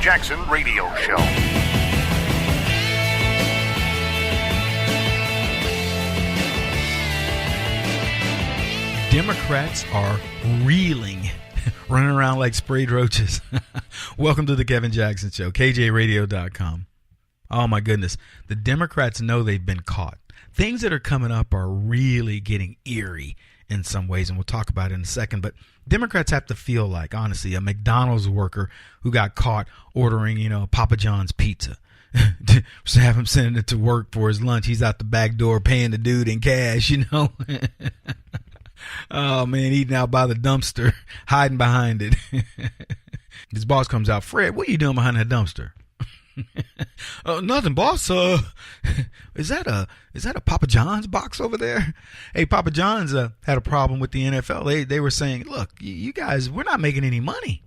Jackson Radio Show. Democrats are reeling, running around like sprayed roaches. Welcome to the Kevin Jackson Show, KJRadio.com. Oh, my goodness. The Democrats know they've been caught. Things that are coming up are really getting eerie in some ways, and we'll talk about it in a second. But Democrats have to feel like, honestly, a McDonald's worker who got caught ordering, Papa John's pizza. Just have him sending it to work for his lunch. He's out the back door paying the dude in cash, Oh, man, eating out by the dumpster, hiding behind it. His boss comes out, Fred, what are you doing behind that dumpster? Nothing, boss. Is that a Papa John's box over there? Hey, Papa John's had a problem with the NFL. They were saying, look, you guys, we're not making any money.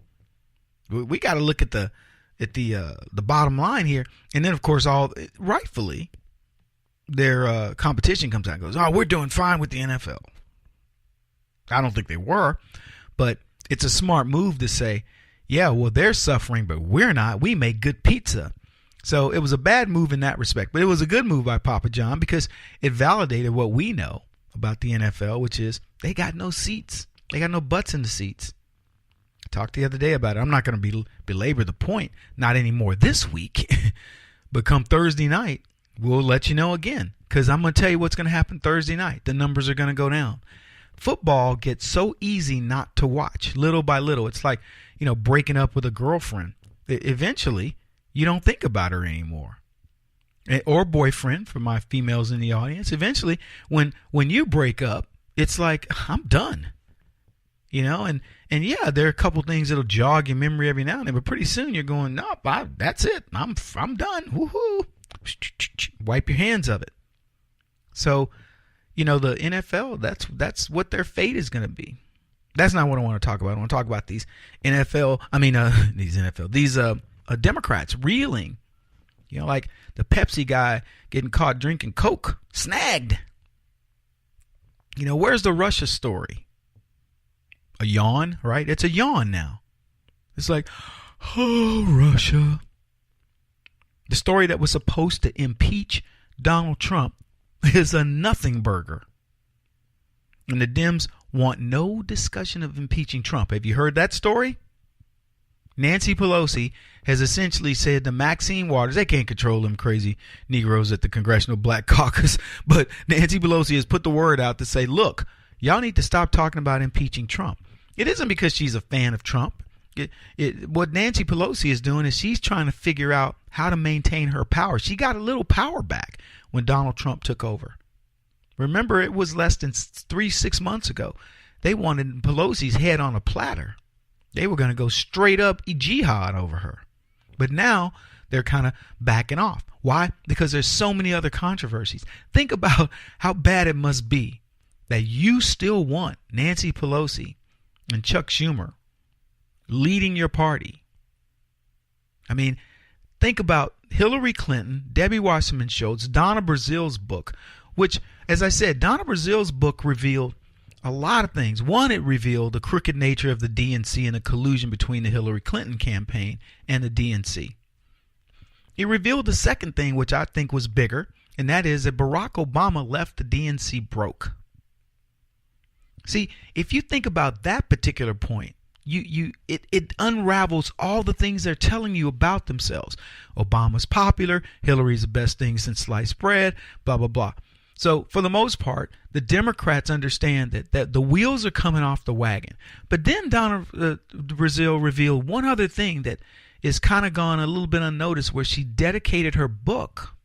We got to look at the bottom line here. And then, of course, rightfully, their competition comes out and goes, oh, we're doing fine with the NFL. I don't think they were, but it's a smart move to say, yeah, well, they're suffering, but we're not. We make good pizza. So it was a bad move in that respect, but it was a good move by Papa John because it validated what we know about the NFL, which is they got no seats. They got no butts in the seats. I talked the other day about it. I'm not going to belabor the point, not anymore this week, but come Thursday night, we'll let you know again because I'm going to tell you what's going to happen Thursday night. The numbers are going to go down. Football gets so easy not to watch, little by little. It's like, breaking up with a girlfriend. Eventually, you don't think about her anymore. Or boyfriend, for my females in the audience. Eventually, when you break up, it's like, I'm done. And yeah, there are a couple things that'll jog your memory every now and then, but pretty soon you're going, no, that's it. I'm done. Woohoo. Wipe your hands of it. So, the NFL, that's what their fate is going to be. That's not what I want to talk about. I want to talk about these Democrats reeling. Like the Pepsi guy getting caught drinking Coke, snagged. Where's the Russia story? A yawn, right? It's a yawn now. It's like, oh, Russia. The story that was supposed to impeach Donald Trump is a nothing burger. And the Dems want no discussion of impeaching Trump. Have you heard that story? Nancy Pelosi has essentially said to Maxine Waters, they can't control them crazy Negroes at the Congressional Black Caucus, but Nancy Pelosi has put the word out to say, look, y'all need to stop talking about impeaching Trump. It isn't because she's a fan of Trump. What Nancy Pelosi is doing is she's trying to figure out how to maintain her power. She got a little power back when Donald Trump took over. Remember, it was less than 6 months ago. They wanted Pelosi's head on a platter. They were going to go straight up jihad over her. But now they're kind of backing off. Why? Because there's so many other controversies. Think about how bad it must be that you still want Nancy Pelosi and Chuck Schumer leading your party. I mean, think about Hillary Clinton, Debbie Wasserman Schultz, Donna Brazil's book, which, as I said, Donna Brazil's book revealed a lot of things. One, it revealed the crooked nature of the DNC and the collusion between the Hillary Clinton campaign and the DNC. It revealed the second thing, which I think was bigger, and that is that Barack Obama left the DNC broke. See, if you think about that particular point, it unravels all the things they're telling you about themselves. Obama's popular, Hillary's the best thing since sliced bread, blah, blah, blah. So for the most part, the Democrats understand that the wheels are coming off the wagon. But then Donna Brazil revealed one other thing that is kind of gone a little bit unnoticed, where she dedicated her book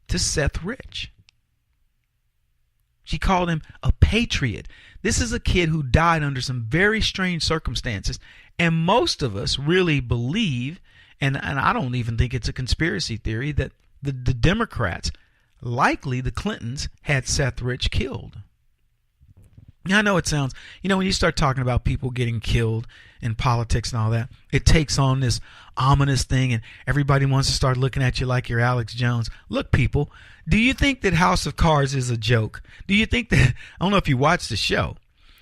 to Seth Rich. She called him a patriot. This is a kid who died under some very strange circumstances. And most of us really believe, and I don't even think it's a conspiracy theory, that the Democrats, likely the Clintons, had Seth Rich killed. Now, I know it sounds, when you start talking about people getting killed in politics and all that, it takes on this ominous thing and everybody wants to start looking at you like you're Alex Jones. Look, people, do you think that House of Cards is a joke? Do you think that, I don't know if you watch the show,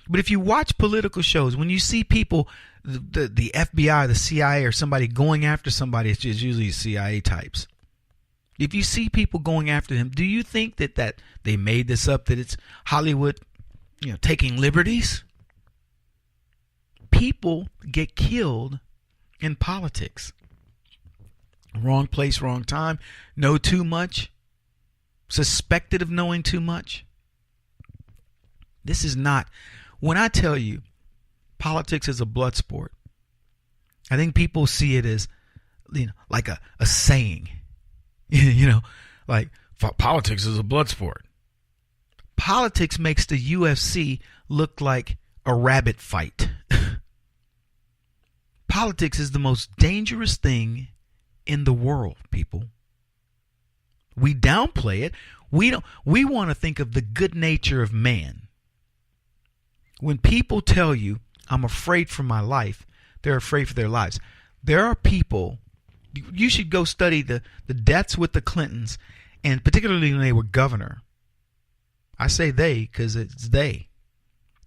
but if you watch political shows, when you see people the FBI, the CIA, or somebody going after somebody, it's just usually CIA types. If you see people going after them, do you think that they made this up, that it's Hollywood, taking liberties? People get killed in politics. Wrong place, wrong time, know too much, suspected of knowing too much. This is not, when I tell you politics is a blood sport, I think people see it as, like a saying, like politics is a blood sport. Politics makes the UFC look like a rabbit fight. Politics is the most dangerous thing in the world, people. We downplay it. We want to think of the good nature of man. When people tell you, I'm afraid for my life, they're afraid for their lives. There are people, you should go study the deaths with the Clintons, and particularly when they were governor. I say they because it's they.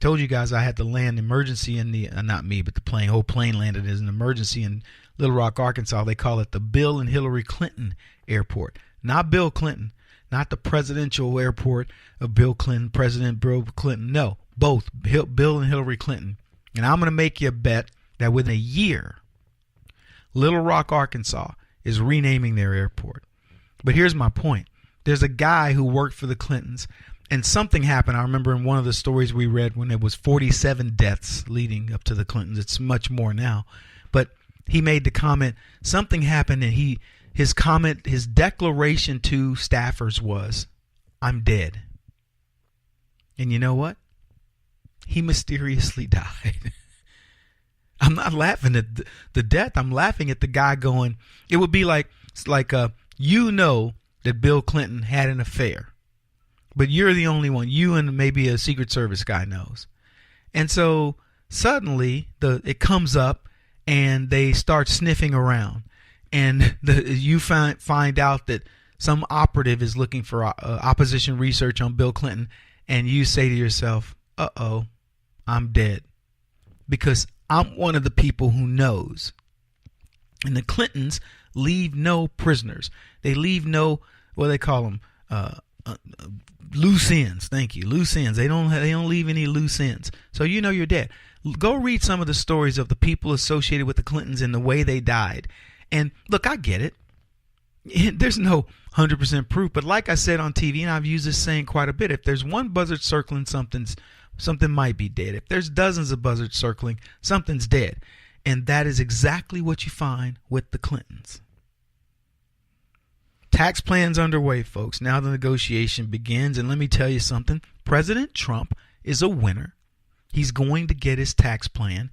Told you guys I had to land emergency in the, not me, but the whole plane landed as an emergency in Little Rock, Arkansas. They call it the Bill and Hillary Clinton Airport. Not Bill Clinton, not the presidential airport of Bill Clinton, President Bill Clinton. No, both Bill and Hillary Clinton. And I'm going to make you a bet that within a year, Little Rock, Arkansas is renaming their airport. But here's my point. There's a guy who worked for the Clintons, and something happened. I remember in one of the stories we read when it was 47 deaths leading up to the Clintons. It's much more now. But he made the comment, something happened, and his declaration to staffers was, I'm dead. And you know what? He mysteriously died. I'm not laughing at the death. I'm laughing at the guy going, it would be like that Bill Clinton had an affair, but you're the only one. You and maybe a Secret Service guy knows. And so suddenly it comes up and they start sniffing around, and you find out that some operative is looking for opposition research on Bill Clinton, and you say to yourself, uh-oh, I'm dead, because I'm one of the people who knows. And the Clintons leave no prisoners. They leave no, what do they call them, loose ends. Thank you, loose ends. They don't leave any loose ends. So you're dead. Go read some of the stories of the people associated with the Clintons and the way they died. And look, I get it. There's no 100% proof, but like I said on TV, and I've used this saying quite a bit, if there's one buzzard circling, something might be dead. If there's dozens of buzzards circling, something's dead. And that is exactly what you find with the Clintons. Tax plans underway, folks. Now the negotiation begins. And let me tell you something. President Trump is a winner. He's going to get his tax plan,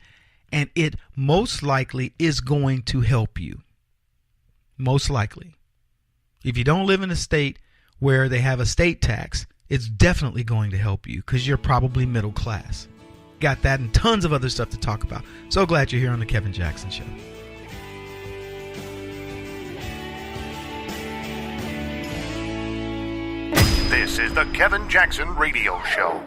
and it most likely is going to help you. Most likely. If you don't live in a state where they have a state tax, it's definitely going to help you because you're probably middle class. Got that and tons of other stuff to talk about. So glad you're here on The Kevin Jackson Show. This is The Kevin Jackson Radio Show.